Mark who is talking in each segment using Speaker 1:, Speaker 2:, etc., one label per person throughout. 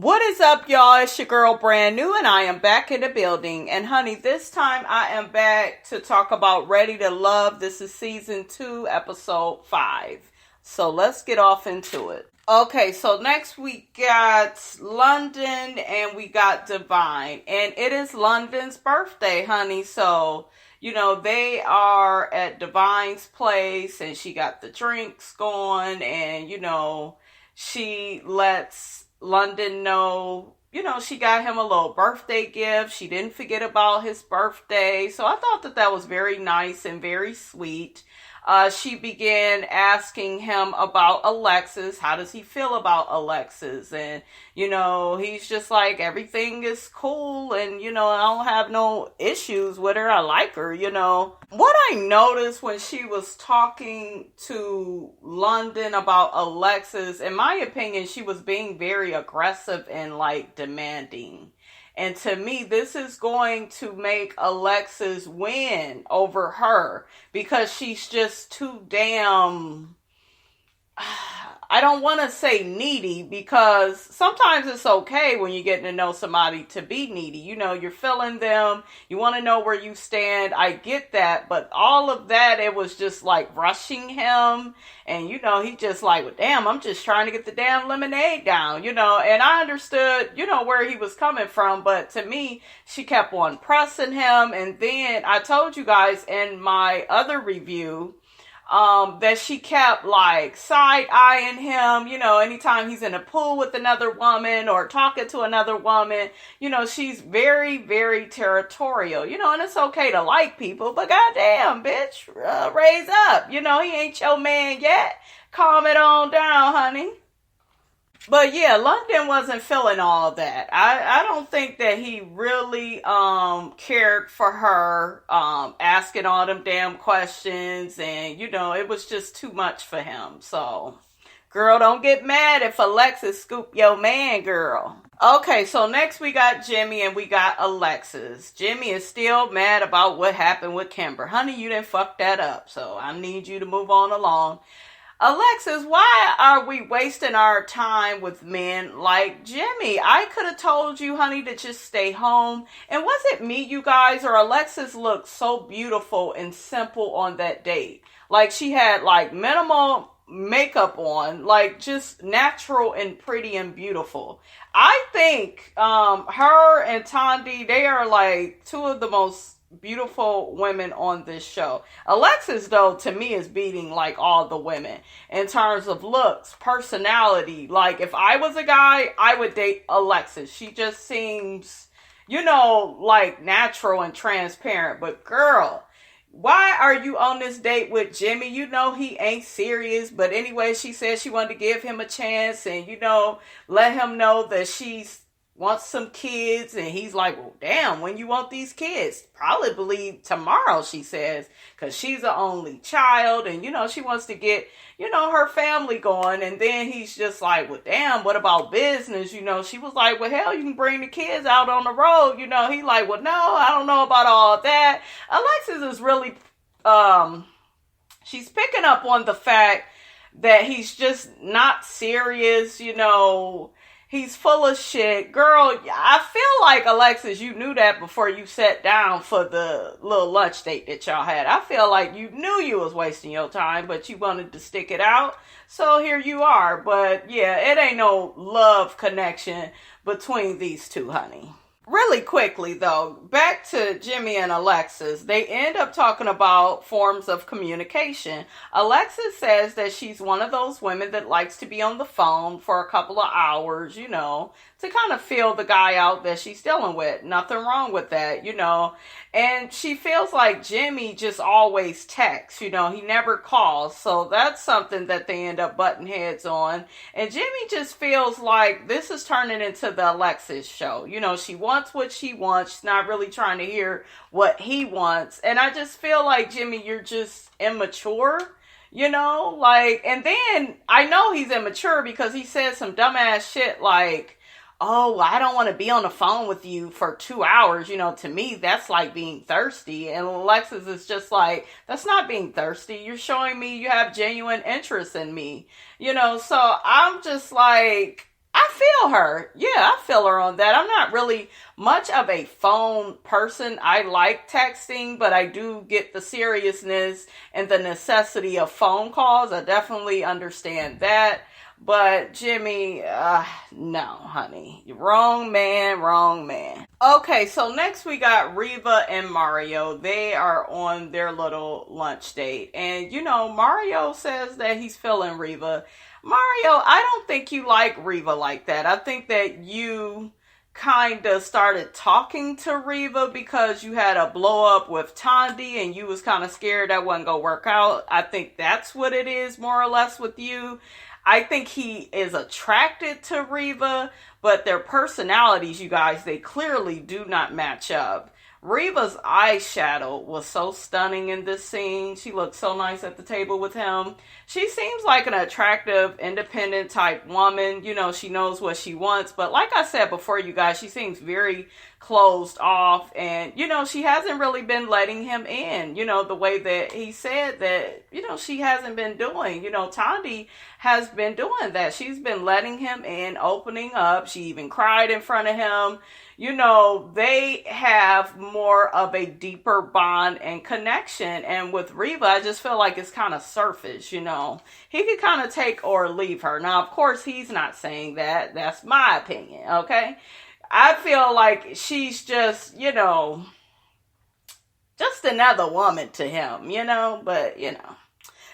Speaker 1: What is up, y'all? It's your girl Brand New, and I am back in the building. And honey, this time I am back to talk about Ready to Love. This is season 2, episode 5. So let's get off into it. Okay, so next we got London and we got Divine. And it is London's birthday, honey. So, you know, they are at Divine's place and she got the drinks going. And, you know, she lets London know, you know, she got him a little birthday gift. She didn't forget about his birthday. So I thought that that was very nice and very sweet. She began asking him about Alexis. How does he feel about Alexis? And, you know, he's just like, everything is cool. And, you know, I don't have no issues with her. I like her, you know. What I noticed when she was talking to London about Alexis, in my opinion, she was being very aggressive and, like, demanding. And to me, this is going to make Alexis win over her because she's just too damn, I don't want to say needy, because sometimes it's okay when you're getting to know somebody to be needy. You know, you're feeling them. You want to know where you stand. I get that. But all of that, it was just like rushing him. And, you know, he just like, well, damn, I'm just trying to get the damn lemonade down, you know. And I understood, you know, where he was coming from. But to me, she kept on pressing him. And then I told you guys in my other review, that she kept like side-eyeing him, you know, anytime he's in a pool with another woman or talking to another woman, you know, she's very, very territorial, you know, and it's okay to like people, but goddamn, bitch, raise up, you know, he ain't your man yet. Calm it on down, honey. But yeah, London wasn't feeling all that. I don't think that he really cared for her asking all them damn questions, and you know, it was just too much for him. So, girl, don't get mad if Alexis scoop your man, girl. Okay, so next we got Jimmy and we got Alexis. Jimmy is still mad about what happened with Kimber. Honey, you didn't fuck that up, so I need you to move on along. Alexis, why are we wasting our time with men like Jimmy? I could have told you, honey, to just stay home. And was it me, you guys, or Alexis looked so beautiful and simple on that date? Like she had like minimal makeup on, like just natural and pretty and beautiful. I think her and Tandy, they are like two of the most beautiful women on this show. Alexis, though, to me is beating like all the women in terms of looks, personality. Like if I was a guy, I would date Alexis. She just seems, you know, like natural and transparent. But girl, why are you on this date with Jimmy? You know he ain't serious. But anyway, she said she wanted to give him a chance and, you know, let him know that she's wants some kids, and he's like, well, damn, when you want these kids? Probably believe tomorrow, she says, because she's the only child, and, you know, she wants to get, you know, her family going, and then he's just like, well, damn, what about business? You know, she was like, well, hell, you can bring the kids out on the road, you know, he like, well, no, I don't know about all that. Alexis is really, she's picking up on the fact that he's just not serious, you know. He's full of shit. Girl, I feel like, Alexis, you knew that before you sat down for the little lunch date that y'all had. I feel like you knew you was wasting your time, but you wanted to stick it out. So here you are. But yeah, it ain't no love connection between these two, honey. Really quickly, though, back to Jimmy and Alexis. They end up talking about forms of communication. Alexis says that she's one of those women that likes to be on the phone for a couple of hours, you know, to kind of feel the guy out that she's dealing with. Nothing wrong with that, you know. And she feels like Jimmy just always texts, you know, he never calls. So that's something that they end up butting heads on. And Jimmy just feels like this is turning into the Alexis show. You know, she wants what she wants. She's not really trying to hear what he wants. And I just feel like, Jimmy, you're just immature. You know, like, and then I know he's immature because he said some dumbass shit like, oh, I don't want to be on the phone with you for 2 hours. You know, to me, that's like being thirsty. And Alexis is just like, that's not being thirsty. You're showing me you have genuine interest in me. You know, so I'm just like, I feel her. Yeah, I feel her on that. I'm not really much of a phone person. I like texting, but I do get the seriousness and the necessity of phone calls. I definitely understand that. But Jimmy, no, honey. Wrong man, wrong man. Okay, so next we got Reba and Mario. They are on their little lunch date. And, Mario says that he's feeling Reba. Mario, I don't think you like Reba like that. I think that you kind of started talking to Reba because you had a blow up with Tandy and you was kind of scared that wasn't gonna work out. I think that's what it is more or less with you. I think he is attracted to Reba, but their personalities, you guys, they clearly do not match up. Reba's eyeshadow was so stunning in this scene. She looked so nice at the table with him. She seems like an attractive, independent type woman. She knows what she wants. But like I said before, you guys, she seems very closed off. And, she hasn't really been letting him in, the way that he said that, she hasn't been doing. Tandy has been doing that. She's been letting him in, opening up. She even cried in front of him. They have more of a deeper bond and connection. And with Reba, I just feel like it's kind of surface, He could kind of take or leave her. Now, of course, he's not saying that. That's my opinion, okay? I feel like she's just, just another woman to him, but,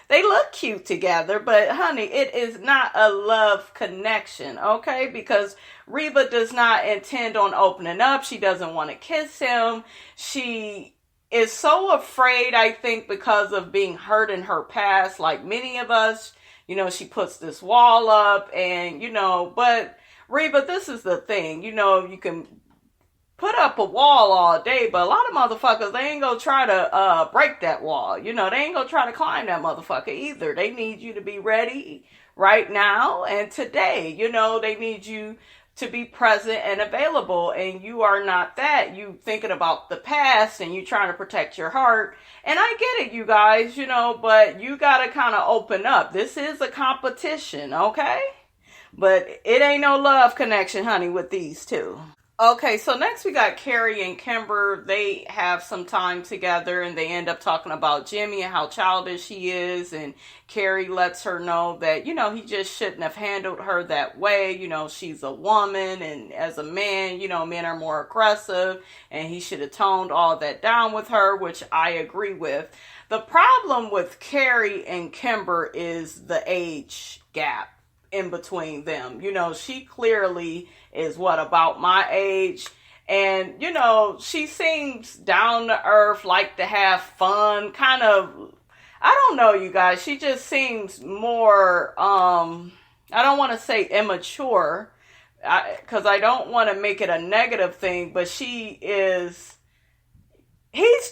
Speaker 1: they look cute together, but honey, it is not a love connection, okay? Because Reba does not intend on opening up. She doesn't want to kiss him. She is so afraid, I think, because of being hurt in her past, like many of us. She puts this wall up and, but Reba, this is the thing. You can put up a wall all day, but a lot of motherfuckers, they ain't gonna try to break that wall. They ain't gonna try to climb that motherfucker either. They need you to be ready right now and today. They need you to be present and available, and you are not that. You thinking about the past and you trying to protect your heart. And I get it, you guys, but you gotta kind of open up. This is a competition, okay? But it ain't no love connection, honey, with these two. Okay, so next we got Kerri and Kimber. They have some time together and they end up talking about Jimmy and how childish he is. And Kerri lets her know that, he just shouldn't have handled her that way. She's a woman, and as a man, men are more aggressive, and he should have toned all that down with her, which I agree with. The problem with Kerri and Kimber is the age gap in between them. She clearly is about my age, and she seems down to earth, like to have fun, kind of, I don't know, you guys, she just seems more I don't want to say immature, because I don't want to make it a negative thing, but he's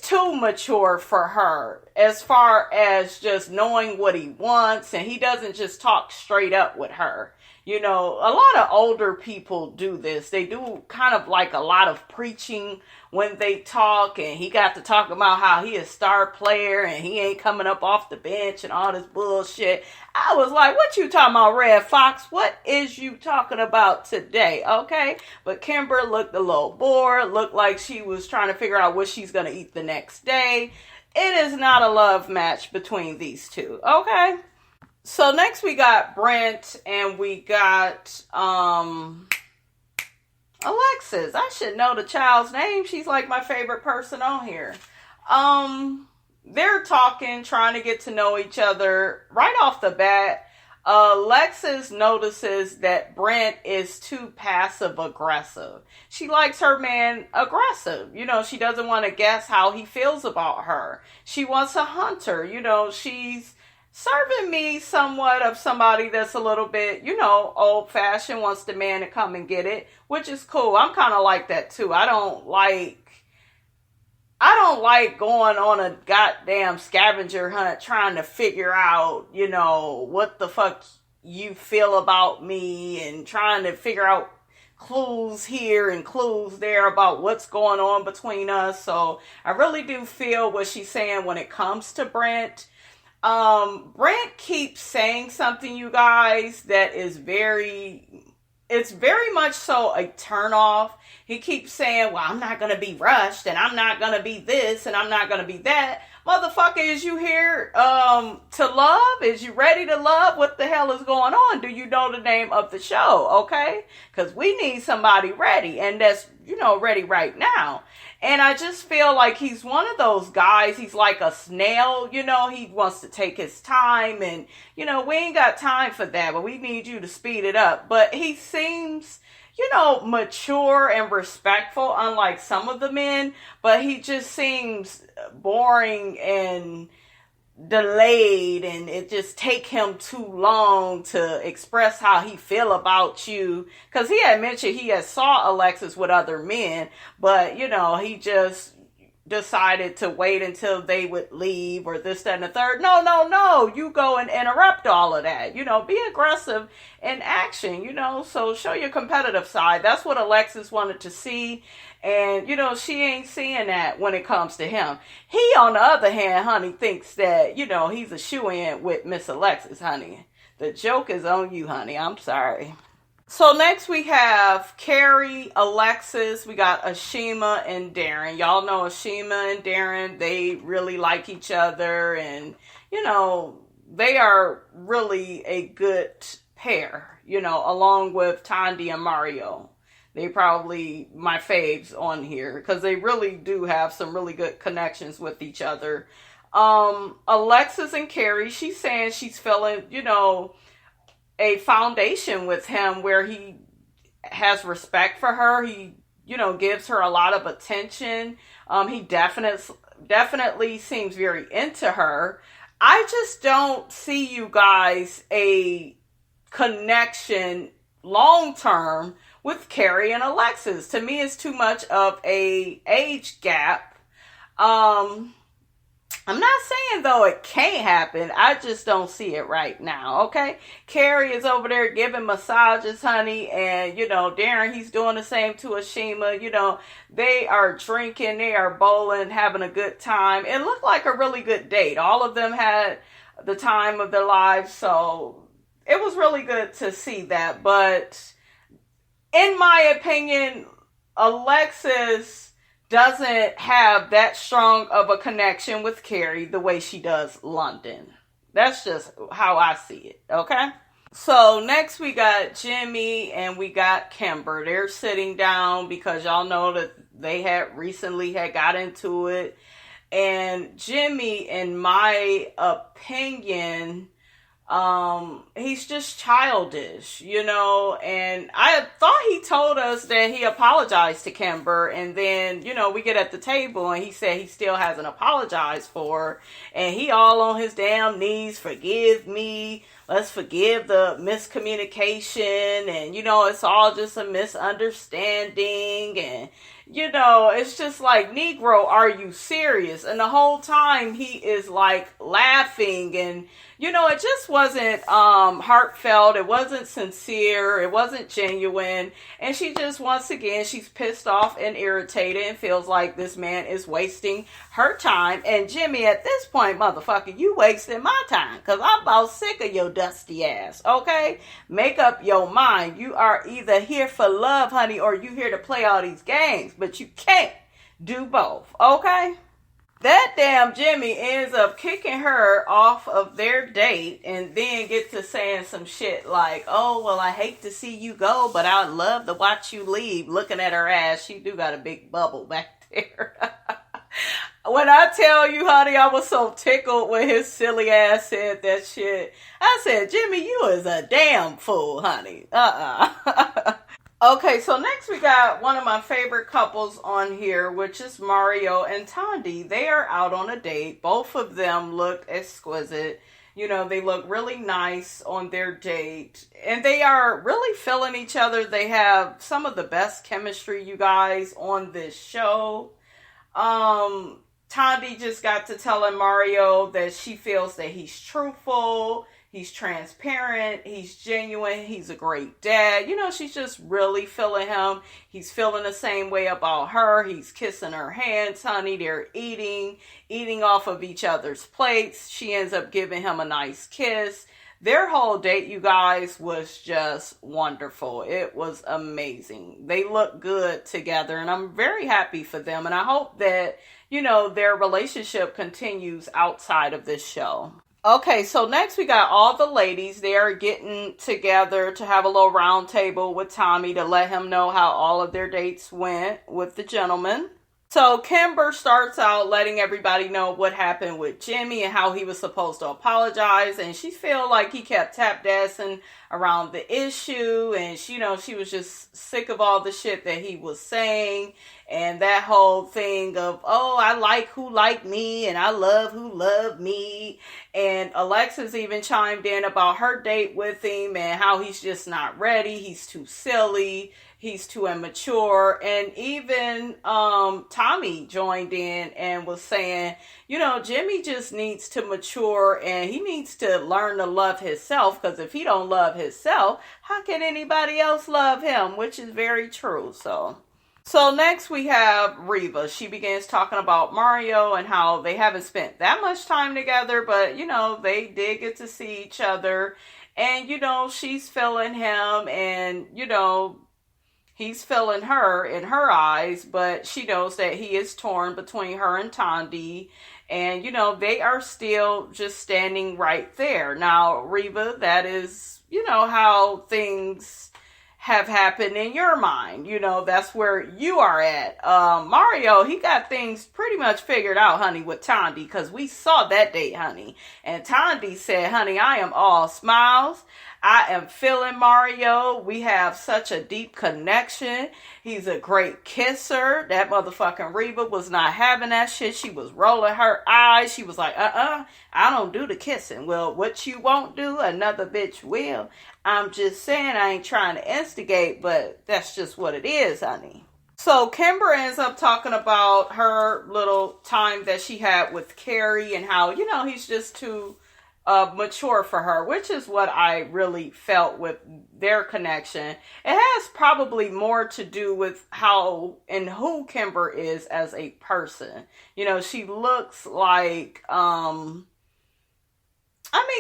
Speaker 1: too mature for her as far as just knowing what he wants, and he doesn't just talk straight up with her. A lot of older people do this. They do kind of like a lot of preaching when they talk, and he got to talk about how he is a star player and he ain't coming up off the bench and all this bullshit. I was like, what you talking about, Red Fox? What is you talking about today? Okay. But Kimber looked a little bored, looked like she was trying to figure out what she's going to eat the next day. It is not a love match between these two. Okay. So next we got Brent and we got Alexis. I should know the child's name. She's like my favorite person on here. They're talking, trying to get to know each other. Right off the bat, Alexis notices that Brent is too passive aggressive. She likes her man aggressive. She doesn't want to guess how he feels about her. She wants a hunter. She's serving me somewhat of somebody that's a little bit, old fashioned, wants the man to come and get it, which is cool. I'm kind of like that too. I don't like going on a goddamn scavenger hunt trying to figure out, what the fuck you feel about me, and trying to figure out clues here and clues there about what's going on between us. So I really do feel what she's saying when it comes to Brent. Brent keeps saying something, you guys, that is very it's very much so a turnoff. He keeps saying, well, I'm not going to be rushed, and I'm not going to be this, and I'm not going to be that. Motherfucker, is you here to love? Is you ready to love? What the hell is going on? Do you know the name of the show? Okay? Because we need somebody ready, and that's, ready right now. And I just feel like he's one of those guys. He's like a snail, he wants to take his time, and, we ain't got time for that, but we need you to speed it up. But he seems, mature and respectful, unlike some of the men, but he just seems boring and delayed, and it just take him too long to express how he feel about you, because he had mentioned he had saw Alexis with other men, but he just decided to wait until they would leave, or this, that, and the third. No, you go and interrupt all of that. Be aggressive in action, so show your competitive side. That's what Alexis wanted to see. And, she ain't seeing that when it comes to him. He, on the other hand, honey, thinks that, he's a shoo-in with Miss Alexis, honey. The joke is on you, honey. I'm sorry. So next we have Kerri, Alexis. We got Ashima and Darren. Y'all know Ashima and Darren, they really like each other. And, they are really a good pair, along with Tandy and Mario. They probably my faves on here because they really do have some really good connections with each other. Alexis and Kerri, she's saying she's feeling, a foundation with him where he has respect for her. He, gives her a lot of attention. He definitely seems very into her. I just don't see you guys a connection long term with Kerri and Alexis. To me, it's too much of a age gap. I'm not saying, though, it can't happen. I just don't see it right now, okay? Kerri is over there giving massages, honey, and, Darren, he's doing the same to Ashima. They are drinking, they are bowling, having a good time. It looked like a really good date. All of them had the time of their lives, so it was really good to see that. But in my opinion, Alexis doesn't have that strong of a connection with Kerri the way she does London. That's just how I see it, okay? So next we got Jimmy and we got Kimber. They're sitting down because y'all know that they had recently got into it. And Jimmy, in my opinion, he's just childish, and I thought he told us that he apologized to Kimber, and then, we get at the table and he said he still hasn't apologized for her, and he all on his damn knees, forgive me, let's forgive the miscommunication, and, it's all just a misunderstanding, and, it's just like, Negro, are you serious? And the whole time he is like laughing, and, it just wasn't heartfelt. It wasn't sincere. It wasn't genuine. And she just, once again, she's pissed off and irritated and feels like this man is wasting her time. And Jimmy, at this point, motherfucker, you wasting my time because I'm about sick of your dusty ass, okay? Make up your mind. You are either here for love, honey, or you here to play all these games. But you can't do both, okay? That damn Jimmy ends up kicking her off of their date and then gets to saying some shit like, oh, well, I hate to see you go, but I'd love to watch you leave. Looking at her ass, she do got a big bubble back there. When I tell you, honey, I was so tickled when his silly ass said that shit. I said, Jimmy, you is a damn fool, honey. Okay, so next we got one of my favorite couples on here, which is Mario and Tandy. They are out on a date. Both of them look exquisite. They look really nice on their date. And they are really feeling each other. They have some of the best chemistry, you guys, on this show. Tandy just got to telling Mario that she feels that he's truthful. He's transparent, he's genuine, he's a great dad. She's just really feeling him. He's feeling the same way about her. He's kissing her hands, honey. They're eating off of each other's plates. She ends up giving him a nice kiss. Their whole date, you guys, was just wonderful. It was amazing. They look good together, and I'm very happy for them. And I hope that, their relationship continues outside of this show. Okay, so next we got all the ladies. They are getting together to have a little round table with Tommy to let him know how all of their dates went with the gentlemen. So Kimber starts out letting everybody know what happened with Jimmy and how he was supposed to apologize. And she feel like he kept tap dancing around the issue. And she was just sick of all the shit that he was saying. And that whole thing of, oh, I like who like me and I love who love me. And Alexis even chimed in about her date with him and how he's just not ready. He's too silly. He's too immature. And even Tommy joined in and was saying, Jimmy just needs to mature and he needs to learn to love himself, because if he don't love himself, how can anybody else love him? Which is very true. So next we have Reba. She begins talking about Mario and how they haven't spent that much time together, but, they did get to see each other. And, she's feeling him and, he's feeling her in her eyes, but she knows that he is torn between her and Tandy. And, they are still just standing right there. Now, Reba, that is, how things have happened in your mind. That's where you are at. Mario, he got things pretty much figured out, honey, with Tandy, because we saw that date, honey. And Tandy said, honey, I am all smiles. I am feeling Mario. We have such a deep connection. He's a great kisser. That motherfucking Reba was not having that shit. She was rolling her eyes. She was like, I don't do the kissing. Well, what you won't do, another bitch will. I'm just saying, I ain't trying to instigate, but that's just what it is, honey. So Kimber ends up talking about her little time that she had with Kerri and how, he's just too mature for her, which is what I really felt with their connection. It has probably more to do with how and who Kimber is as a person. She looks like,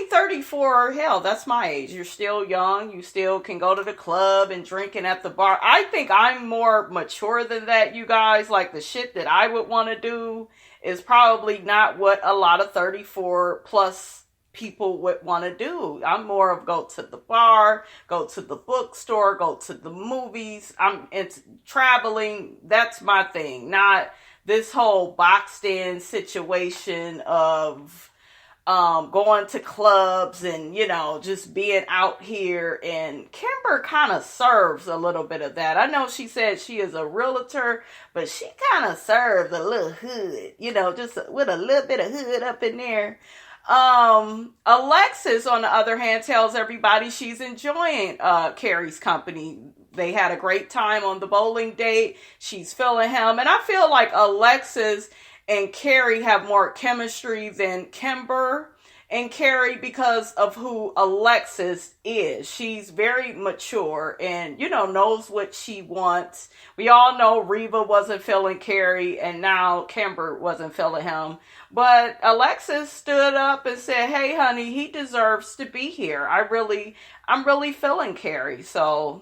Speaker 1: 34, hell, that's my age. You're still young. You still can go to the club and drinking at the bar. I think I'm more mature than that, you guys. Like, the shit that I would want to do is probably not what a lot of 34 plus people would want to do. I'm more of go to the bar, go to the bookstore, go to the movies. I'm into traveling. That's my thing. Not this whole boxed in situation of going to clubs and, just being out here. And Kimber kind of serves a little bit of that. I know she said she is a realtor, but she kind of serves a little hood, just with a little bit of hood up in there. Alexis, on the other hand, tells everybody she's enjoying Kerri's company. They had a great time on the bowling date. She's feeling him. And I feel like Alexis and Kerri have more chemistry than Kimber and Kerri because of who Alexis is. She's very mature and, knows what she wants. We all know Reba wasn't feeling Kerri and now Kimber wasn't feeling him. But Alexis stood up and said, hey, honey, he deserves to be here. I'm really feeling Kerri. So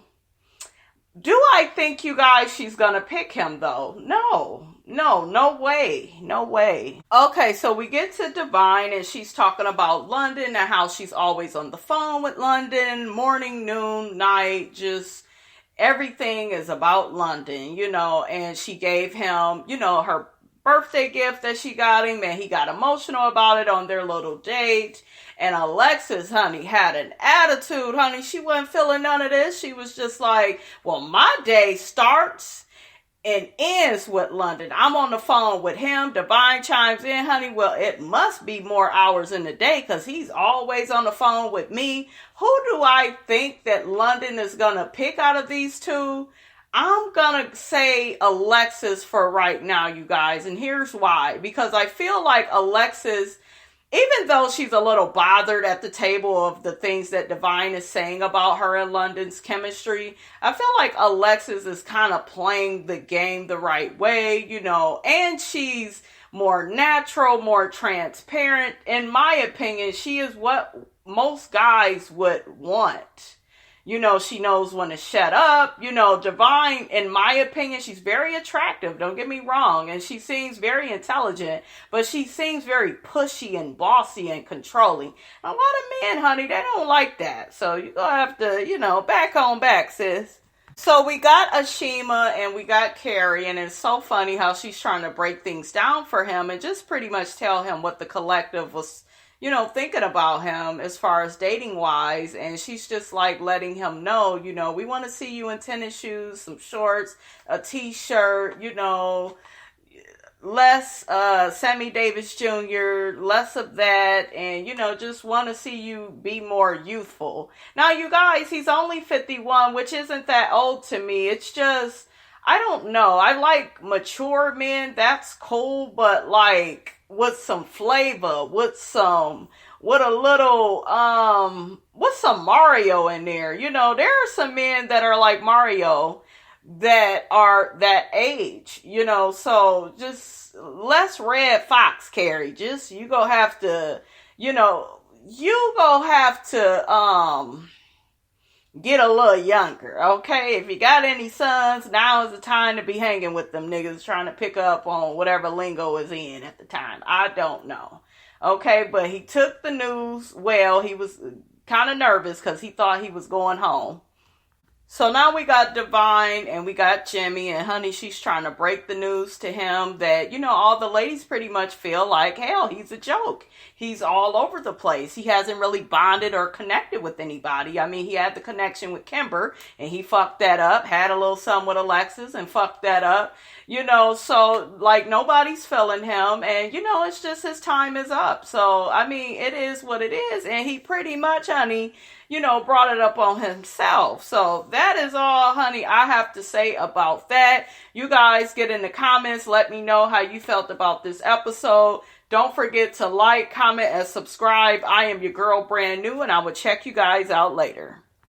Speaker 1: do I think, you guys, she's going to pick him, though? No way. Okay, so we get to Divine, and she's talking about London and how she's always on the phone with London, morning, noon, night, just everything is about London, and she gave him, her birthday gift that she got him, and he got emotional about it on their little date. And Alexis, honey, had an attitude, honey. She wasn't feeling none of this. She was just like, well, my day starts and ends with London. I'm on the phone with him. Divine chimes in, honey. Well, it must be more hours in the day because he's always on the phone with me. Who do I think that London is going to pick out of these two? I'm going to say Alexis for right now, you guys. And here's why. Because I feel like Alexis, even though she's a little bothered at the table of the things that Divine is saying about her and London's chemistry, I feel like Alexis is kind of playing the game the right way, and she's more natural, more transparent. In my opinion, she is what most guys would want. You know, she knows when to shut up. You know, Divine, in my opinion, she's very attractive. Don't get me wrong. And she seems very intelligent. But she seems very pushy and bossy and controlling. A lot of men, honey, they don't like that. So you're going to have to, you know, back on back, sis. So we got Ashima and we got Kerri, and it's so funny how she's trying to break things down for him and just pretty much tell him what the collective was, you know, thinking about him as far as dating wise. And she's just like letting him know, you know, we want to see you in tennis shoes, some shorts, a t-shirt, you know, less Sammy Davis Jr., less of that, and, you know, just want to see you be more youthful. Now, you guys, he's only 51, which isn't that old to me. It's just, I don't know. I like mature men. That's cool, but like with some flavor, with some Mario in there. You know, there are some men that are like Mario that are that age, you know, so just less red fox, Kerri. Just, you gonna have to, you know, get a little younger, okay? If you got any sons, now is the time to be hanging with them niggas trying to pick up on whatever lingo is in at the time. I don't know. Okay, but he took the news well. He was kind of nervous because he thought he was going home. So now we got Divine and we got Jimmy, and honey, she's trying to break the news to him that, you know, all the ladies pretty much feel like, hell, he's a joke. He's all over the place. He hasn't really bonded or connected with anybody. I mean, he had the connection with Kimber and he fucked that up, had a little something with Alexis and fucked that up, you know, so like nobody's feeling him, and, you know, it's just his time is up. So, I mean, it is what it is, and he pretty much, honey, you know, brought it up on himself. So that is all, honey, I have to say about that. You guys get in the comments. Let me know how you felt about this episode. Don't forget to like, comment, and subscribe. I am your girl, Brand New, and I will check you guys out later.